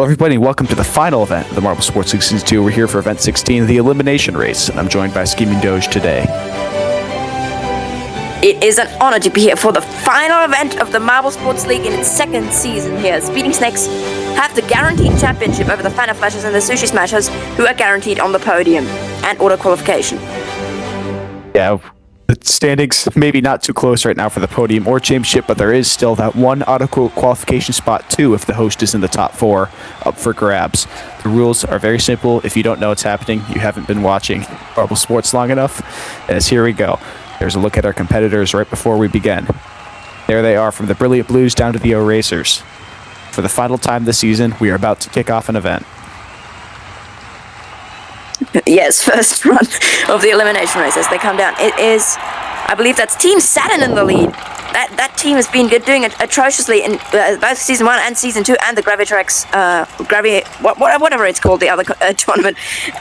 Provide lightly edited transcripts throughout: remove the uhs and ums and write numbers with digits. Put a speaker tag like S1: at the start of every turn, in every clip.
S1: Hello everybody, and welcome to the final event of the Marble Sports League Season 2. We're here for Event 16, the Elimination Race, and I'm joined by Scheming Doge today.
S2: It is an honor to be here for the final event of the Marble Sports League in its second season here. Speeding Snakes have the guaranteed championship over the Phantom Flashers and the Sushi Smashers, who are guaranteed on the podium and auto-qualification.
S1: Yeah, the standings maybe not too close right now for the podium or championship, but there is still that one auto-qualification spot too if the host is in the top 4 up for grabs. The rules are very simple. If you don't know what's happening, you haven't been watching Marble Sports long enough, as here we go. There's a look at our competitors right before we begin. There they are, from the Brilliant Blues down to the O-Racers. For the final time this season, we are about to kick off an event.
S2: Yes, first run of the elimination race as they come down. It is, I believe that's Team Saturn in the lead. That team has been doing it atrociously in both Season 1 and Season 2 and the Gravitrax, whatever it's called, the other tournament.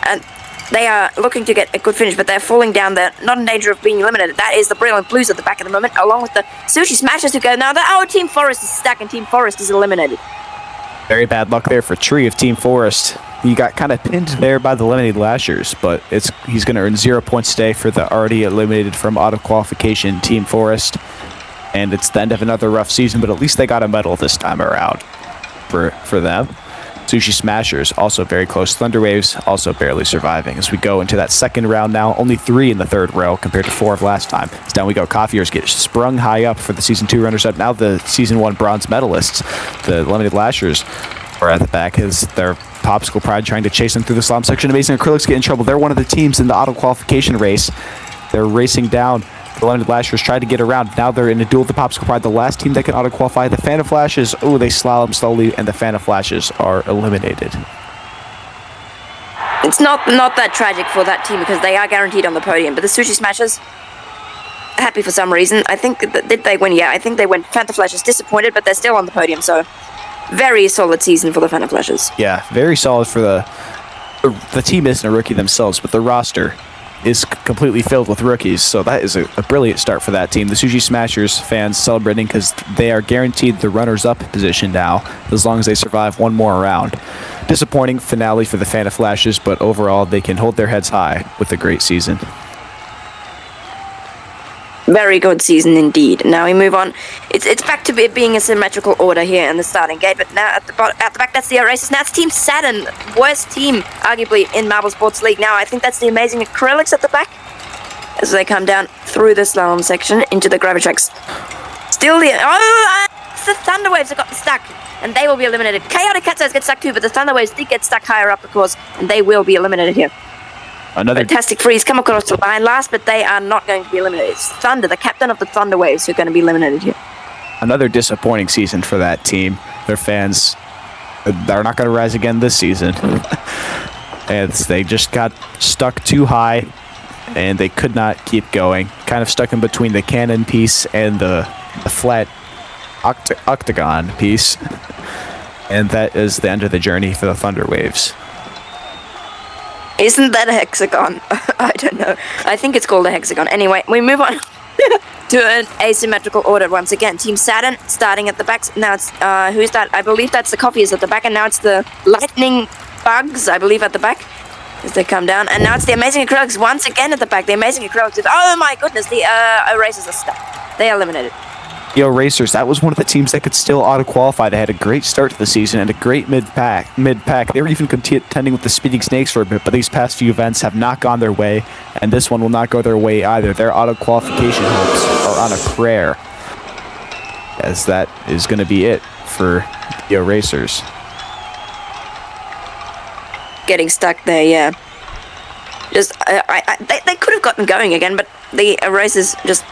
S2: And they are looking to get a good finish, but they're falling down. They're not in danger of being eliminated. That is the Brilliant Blues at the back at the moment, along with the Sushi Smashers who go now. Our Team Forest is stuck and Team Forest is eliminated.
S1: Very bad luck there for Tree of Team Forest. He got kind of pinned there by the eliminated Lashers, but he's going to earn 0 points today for the already eliminated from auto-qualification Team Forest. And it's the end of another rough season, but at least they got a medal this time around for them. Sushi Smashers also very close. Thunderwaves also barely surviving. As we go into that second round now, only 3 in the third row compared to 4 of last time. So down we go. Coffeers get sprung high up for the Season 2 runners-up. Now the Season 1 bronze medalists, the Eliminated Lashers, are at the back as their Popsicle Pride trying to chase them through the slalom section. Amazing Acrylics get in trouble. They're one of the teams in the auto-qualification race. They're racing down. The Eliminated Lashers tried to get around. Now they're in a duel with the Popsicle Pride. The last team that can auto-qualify, the Phantom Flashes. Oh, they slalom slowly, and the Phantom Flashes are eliminated.
S2: It's not that tragic for that team because they are guaranteed on the podium. But the Sushi Smashers, happy for some reason. I think, did they win? Yeah, I think they went. Phantom Flashes disappointed, but they're still on the podium. So, very solid season for the Phantom Flashes.
S1: Yeah, very solid for the team isn't a rookie themselves, but the roster is completely filled with rookies, so that is a brilliant start for that team. The Sushi Smashers fans celebrating because they are guaranteed the runners-up position now, as long as they survive one more round. Disappointing finale for the Phantom Flashes, but overall they can hold their heads high with a great season.
S2: Very good season indeed. Now we move on. It's back to being a symmetrical order here in the starting gate, but now at the back that's the O-Racers. Now it's Team Saturn, worst team arguably in Marble Sports League. Now I think that's the Amazing Acrylics at the back as they come down through the slalom section into the Gravitrax. Still the the Thunderwaves have gotten stuck and they will be eliminated. Chaotic Cat's Eyes get stuck too, but the Thunderwaves did get stuck higher up, of course, and they will be eliminated here.
S1: Another
S2: Fantastic Freeze come across the line last, but they are not going to be eliminated. It's Thunder, the captain of the Thunderwaves, who are going to be eliminated here.
S1: Another disappointing season for that team. Their fans, they're not going to rise again this season. And they just got stuck too high, and they could not keep going. Kind of stuck in between the cannon piece and the flat octagon piece. And that is the end of the journey for the Thunderwaves.
S2: Isn't that a hexagon? I don't know. I think it's called a hexagon. Anyway, we move on to an asymmetrical order once again. Team Saturn starting at the back. Now it's, who's that? I believe that's the Coffees at the back, and now it's the Lightning Bugs, I believe, at the back as they come down. And now it's the Amazing Acrylics once again at the back. The Amazing Acrylics, oh my goodness, the O-Racers are stuck. They are eliminated.
S1: The O-Racers, that was one of the teams that could still auto-qualify. They had a great start to the season and a great mid-pack. They were even contending with the Speeding Snakes for a bit, but these past few events have not gone their way, and this one will not go their way either. Their auto-qualification hopes are on a prayer, as that is going to be it for the O-Racers.
S2: Getting stuck there, yeah. Just, they could have gotten going again, but the O-Racers just,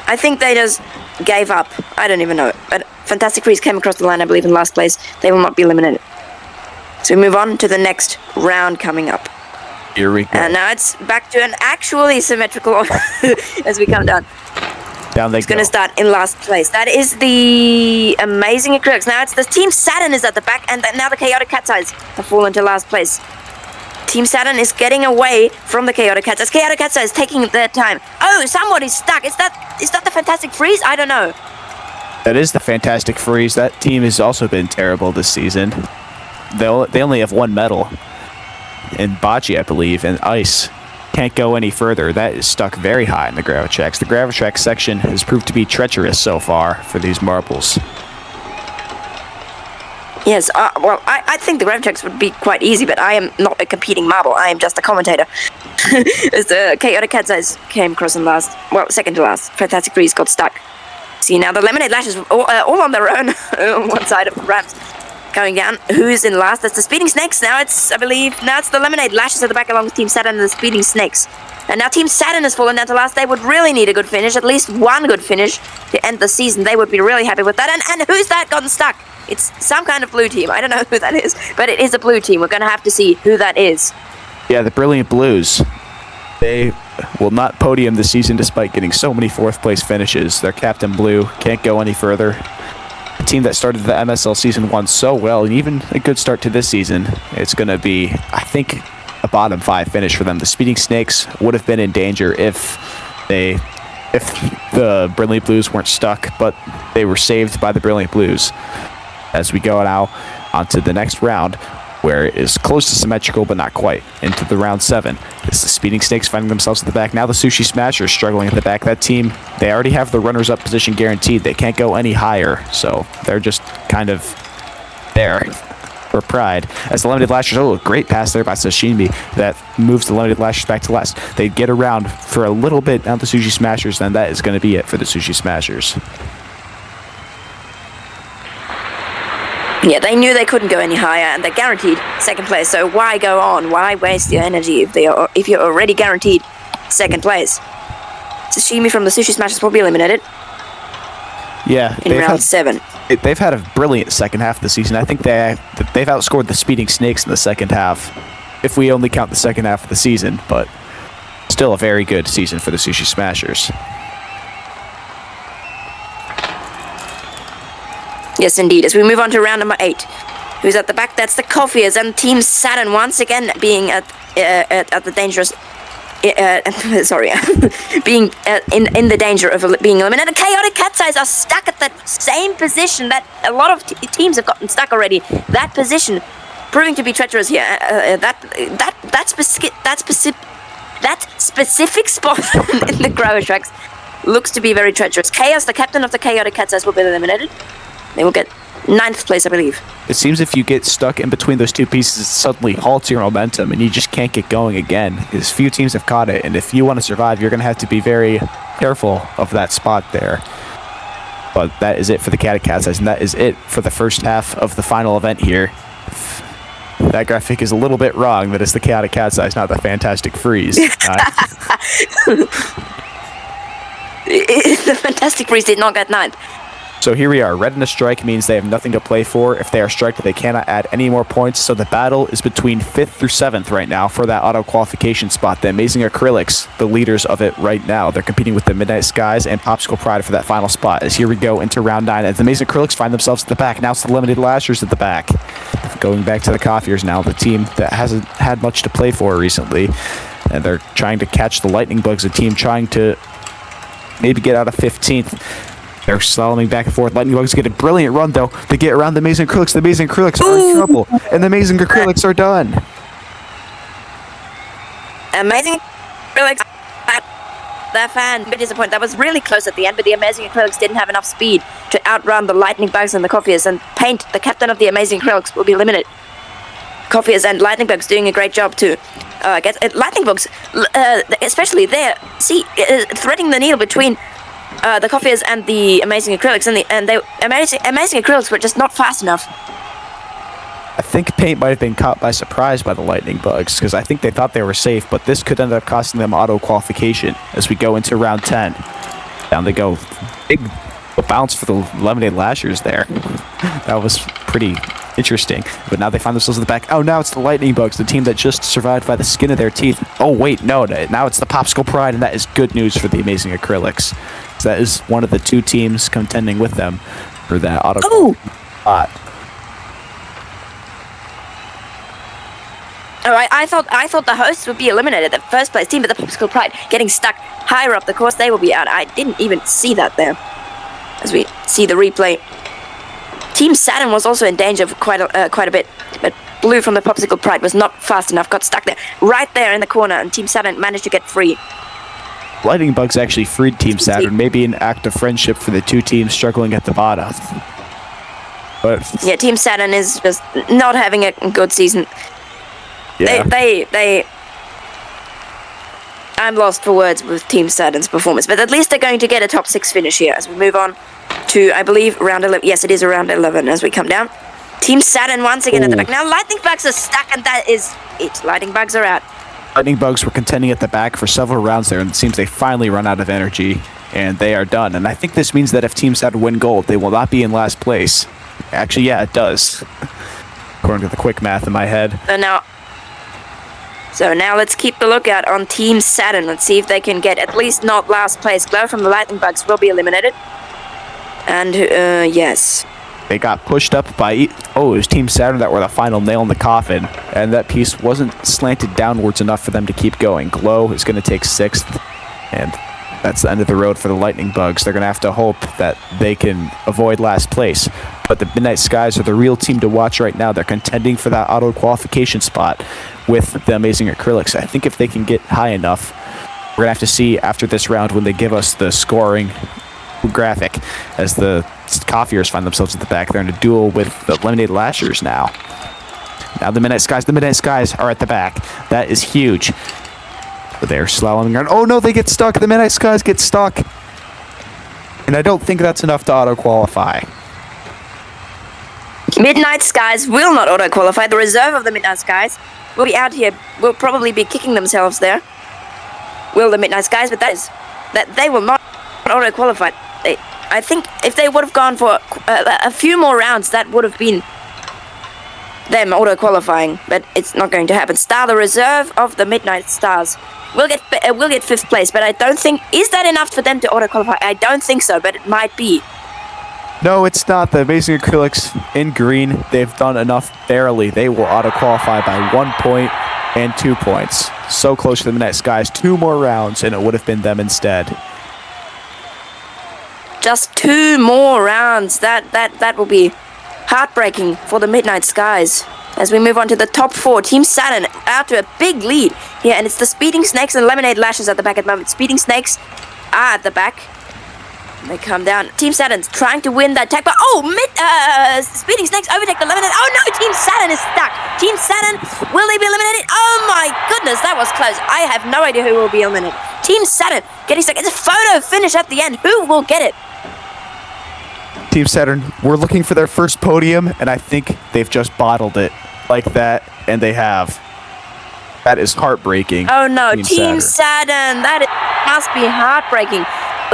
S2: I think they just gave up. I don't even know. But Fantastic Freeze came across the line, I believe, in last place. They will not be eliminated. So we move on to the next round coming up.
S1: Here we go.
S2: And now it's back to an actually symmetrical order as we come down.
S1: Down they go.
S2: It's going to start in last place. That is the Amazing Acrylics. Now it's the Team Saturn is at the back, and now the Chaotic Cat's Eyes have fallen to last place. Team Saturn is getting away from the Chaotic Cat's Eyes. Chaotic Cat's Eyes taking their time. Oh, somebody's stuck. Is that the Fantastic Freeze? I don't know.
S1: That is the Fantastic Freeze. That team has also been terrible this season. they only have one medal in bocce, I believe, and ice. Can't go any further. That is stuck very high in the gravel tracks. The gravel track section has proved to be treacherous so far for these marbles.
S2: Yes, well, I think the gravel tracks would be quite easy, but I am not a competing marble. I am just a commentator. As the chaotic cat's eyes came across in second to last. Fantastic Freeze got stuck. See, now the Lemonade Lashes all on their own on one side of the ramps. Going down. Who's in last? That's the Speeding Snakes. Now it's the Lemonade Lashes at the back along with Team Saturn and the Speeding Snakes. And now Team Saturn has fallen down to last. They would really need a good finish, at least one good finish to end the season. They would be really happy with that. And who's that gotten stuck? It's some kind of blue team. I don't know who that is, but it is a blue team. We're going to have to see who that is.
S1: Yeah, the Brilliant Blues. They will not podium this season despite getting so many fourth-place finishes. Their Captain Blue can't go any further. A team that started the MSL Season 1 so well, and even a good start to this season, it's going to be, I think, a bottom 5 finish for them. The Speeding Snakes would have been in danger if the Brilliant Blues weren't stuck, but they were saved by the Brilliant Blues. As we go now onto the next round, where it is close to symmetrical, but not quite. Into the round 7. It's the Speeding Snakes finding themselves at the back. Now the Sushi Smashers struggling at the back. That team, they already have the runners-up position guaranteed. They can't go any higher, so they're just kind of there for pride. As the Limited Lashers, a great pass there by Sashimi that moves the Limited Lashers back to last. They get around for a little bit down the Sushi Smashers, then that is going to be it for the Sushi Smashers.
S2: Yeah, they knew they couldn't go any higher, and they're guaranteed second place. So why go on? Why waste your energy if you're already guaranteed second place? Sashimi from the Sushi Smashers will be eliminated.
S1: Yeah,
S2: in round 7.
S1: They've had a brilliant second half of the season. I think they've outscored the Speeding Snakes in the second half, if we only count the second half of the season. But still a very good season for the Sushi Smashers.
S2: Yes, indeed. As we move on to round number 8, who's at the back? That's the Coffeers and Team Saturn once again being at the dangerous. Being in the danger of being eliminated. Chaotic Cat's Eyes are stuck at that same position that a lot of teams have gotten stuck already. That position proving to be treacherous here. That specific spot in the gravel tracks looks to be very treacherous. Chaos, the captain of the Chaotic Cat's Eyes, will be eliminated. They will get 9th place, I believe.
S1: It seems if you get stuck in between those two pieces, it suddenly halts your momentum, and you just can't get going again. Because few teams have caught it, and if you want to survive, you're going to have to be very careful of that spot there. But that is it for the Cat's Eyes, and that is it for the first half of the final event here. That graphic is a little bit wrong. That is the Chaotic Cat's Eyes, not the Fantastic Freeze.
S2: The Fantastic Freeze did not get 9th.
S1: So here we are. Red and a strike means they have nothing to play for. If they are striked, they cannot add any more points. So the battle is between 5th through 7th right now for that auto-qualification spot. The Amazing Acrylics, the leaders of it right now. They're competing with the Midnight Skies and Popsicle Pride for that final spot. As here we go into round 9. As the Amazing Acrylics find themselves at the back. Now it's the Limited Lashers at the back. Going back to the Coffeers now, the team that hasn't had much to play for recently. And they're trying to catch the Lightning Bugs, a team trying to maybe get out of 15th. They're slaloming back and forth. Lightning Bugs get a brilliant run, though. They get around the Amazing Acrylics. The Amazing Acrylics are in trouble. And the Amazing Acrylics are done.
S2: Amazing Acrylics. Their fan, a bit disappointed. That was really close at the end, but the Amazing Acrylics didn't have enough speed to outrun the Lightning Bugs and the Coffeers. And Paint, the captain of the Amazing Acrylics, will be limited. Coffeers and Lightning Bugs doing a great job to get Lightning Bugs, especially there. See, threading the needle between the Coffeers and the Amazing Acrylics, and the Amazing Acrylics were just not fast enough.
S1: I think Paint might have been caught by surprise by the Lightning Bugs, because I think they thought they were safe, but this could end up costing them auto-qualification as we go into round 10. Down they go. Big bounce for the Lemonade Lashers there. That was pretty interesting. But now they find themselves in the back. Oh, now it's the Lightning Bugs, the team that just survived by the skin of their teeth. Oh, wait, no. Now it's the Popsicle Pride, and that is good news for the Amazing Acrylics. So that is one of the two teams contending with them for that auto spot.
S2: Oh, I thought the hosts would be eliminated, the first place team, but the Popsicle Pride getting stuck higher up the course, they will be out. I didn't even see that there. As we see the replay. Team Saturn was also in danger for quite a bit, but Blue from the Popsicle Pride was not fast enough, got stuck there, right there in the corner, and Team Saturn managed to get free.
S1: Lightning Bugs actually freed Team Saturn, maybe an act of friendship for the two teams struggling at the bottom. But
S2: yeah, Team Saturn is just not having a good season.
S1: yeah.
S2: I'm lost for words with Team Saturn's performance, but at least they're going to get a top 6 finish here as we move on to, I believe, round 11. Yes, it is around 11 as we come down. Team Saturn once again at the back. Now Lightning Bugs are stuck, and that is it. Lightning Bugs are out.
S1: Lightning Bugs were contending at the back for several rounds there, and it seems they finally run out of energy, and they are done. And I think this means that if Team Saturn win gold, they will not be in last place. Actually, yeah, it does, according to the quick math in my head.
S2: So now let's keep the lookout on Team Saturn. Let's see if they can get at least not last place. Glow from the Lightning Bugs will be eliminated. And, yes.
S1: They got pushed up by... it was Team Saturn that were the final nail in the coffin. And that piece wasn't slanted downwards enough for them to keep going. Glow is going to take 6th. And that's the end of the road for the Lightning Bugs. They're going to have to hope that they can avoid last place. But the Midnight Skies are the real team to watch right now. They're contending for that auto-qualification spot with the Amazing Acrylics. I think if they can get high enough, we're going to have to see after this round when they give us the scoring graphic as the Coffeers find themselves at the back. They're in a duel with the Eliminated Lashers now. Now the Midnight Skies are at the back. That is huge. But they're slaloming around. Oh no, they get stuck. The Midnight Skies get stuck. And I don't think that's enough to auto-qualify.
S2: Midnight Skies will not auto-qualify. The reserve of the Midnight Skies will be out here. Will probably be kicking themselves there. Will the Midnight Skies, but that they will not auto-qualify. I think if they would have gone for a few more rounds, that would have been them auto-qualifying, but it's not going to happen. Star, the reserve of the Midnight Stars, will get 5th place, but I don't think... Is that enough for them to auto-qualify? I don't think so, but it might be.
S1: No, it's not. The Amazing Acrylics in green, they've done enough barely. They will auto-qualify by 1 point and 2 points. So close to the Midnight Skies. 2 more rounds, and it would have been them instead.
S2: Just 2 more rounds. That will be heartbreaking for the Midnight Skies. As we move on to the top 4, Team Saturn out to a big lead here, and it's the Speeding Snakes and Lemonade Lashes at the back at the moment. Speeding Snakes are at the back. They come down. Team Saturn's trying to win that tag, but Speeding Snakes overtake the Lemonade. Oh no, Team Saturn is stuck. Team Saturn, will they be eliminated? Oh my goodness, that was close. I have no idea who will be eliminated. Team Saturn getting stuck. It's a photo finish at the end. Who will get it?
S1: Team Saturn, we're looking for their first podium, and I think they've just bottled it like that, and they have. That is heartbreaking.
S2: Oh no, Team Saturn, must be heartbreaking.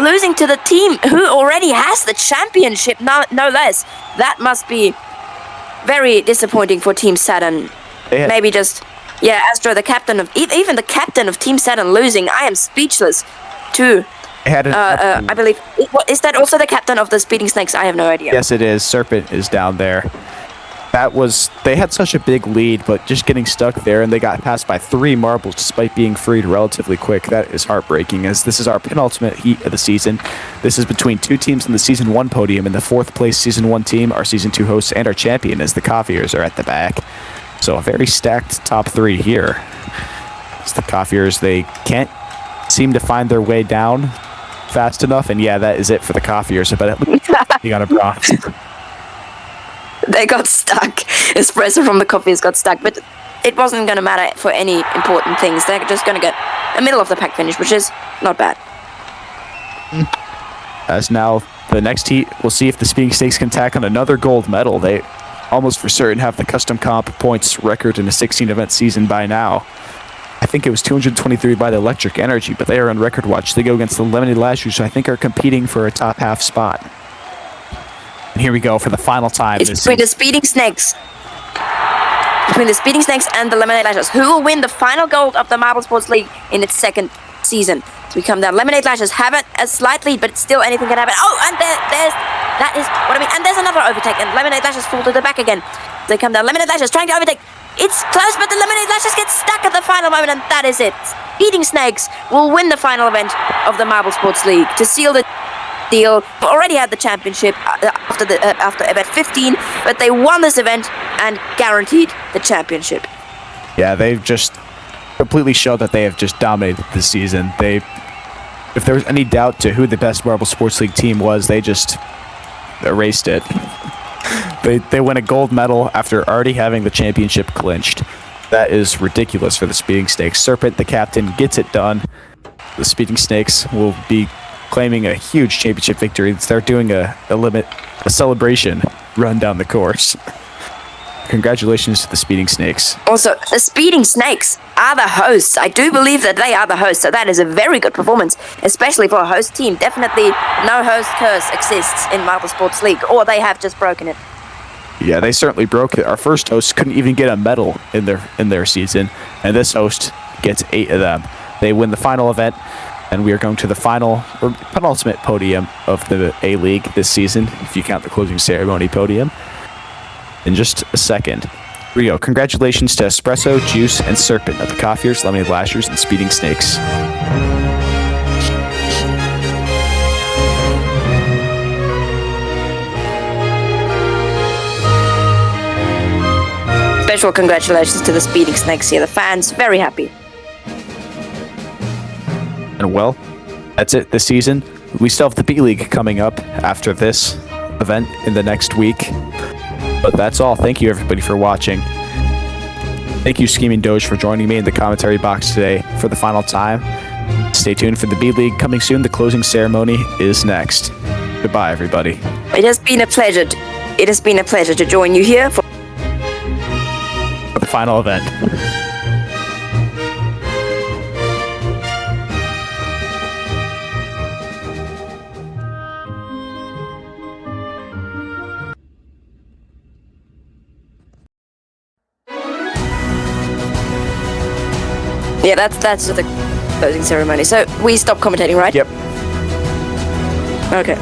S2: Losing to the team who already has the championship, no less. That must be very disappointing for Team Saturn. Maybe just, Astro, the captain of, even the captain of Team Saturn losing. I am speechless too. I believe, is that also the captain of the Speeding Snakes? I have no idea.
S1: Yes, it is. Serpent is down there. They had such a big lead, but just getting stuck there, and they got passed by 3 marbles despite being freed relatively quick. That is heartbreaking, as this is our penultimate heat of the season. This is between 2 teams in the Season 1 podium, and the 4th place Season 1 team, our Season 2 hosts, and our champion, as the Coffeers are at the back. So a very stacked top 3 here. As the Coffeers, they can't seem to find their way down fast enough, and that is it for the Coffeers. But you got a bronze.
S2: They got stuck. Espresso from the Coffees got stuck, but it wasn't going to matter for any important things. They're just going to get a middle of the pack finish, which is not bad.
S1: As now the next heat, we'll see if the Speeding Snakes can tack on another gold medal. They almost for certain have the custom comp points record in a 16-event season by now. I think it was 223 by the Electric Energy, but they are on record watch. They go against the Lemonade Lashers, who I think are competing for a top half spot. And here we go for the final time.
S2: It's between the Speeding Snakes. Between the Speeding Snakes and the Lemonade Lashers. Who will win the final gold of the Marble Sports League in its 2nd season? So we come down. Lemonade Lashers have it a slight lead, but still anything can happen. Oh, and that is what I mean. And there's another overtake, and Lemonade Lashers fall to the back again. They come down. Lemonade Lashers trying to overtake. It's close, but the Lemonade Lashers get stuck at the final moment, and that is it. Speeding Snakes will win the final event of the Marble Sports League to seal the deal. Already had the championship after event 15, but they won this event and guaranteed the championship.
S1: Yeah, they've just completely showed that they have just dominated this season. If there was any doubt to who the best Marble Sports League team was, they just erased it. They win a gold medal after already having the championship clinched. That is ridiculous for the Speeding Snakes. Serpent, the captain, gets it done. The Speeding Snakes will be claiming a huge championship victory. They're doing a celebration run down the course. Congratulations to the Speeding Snakes.
S2: Also, the Speeding Snakes are the hosts. I do believe that they are the hosts, so that is a very good performance, especially for a host team. Definitely no host curse exists in Marble Sports League, or they have just broken it.
S1: Yeah, they certainly broke it. Our first host couldn't even get a medal in their season, and this host gets 8 of them. They win the final event, and we are going to the final or penultimate podium of the A-League this season, if you count the closing ceremony podium, in just a second. Here we go. Congratulations to Espresso, Juice, and Serpent of the Coffeers, Lemonade Lashers, and Speeding Snakes.
S2: Special congratulations to the Speeding Snakes here. The fans very happy.
S1: And well, that's it this season. We still have the B-League coming up after this event in the next week. But that's all. Thank you, everybody, for watching. Thank you, Scheming Doge, for joining me in the commentary box today for the final time. Stay tuned for the B-League coming soon. The closing ceremony is next. Goodbye, everybody.
S2: It has been a pleasure. It has been a pleasure to join you here for
S1: The final event.
S2: Yeah, that's the closing ceremony. So we stop commentating, right?
S1: Yep.
S2: Okay.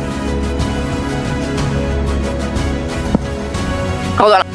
S2: Hold on.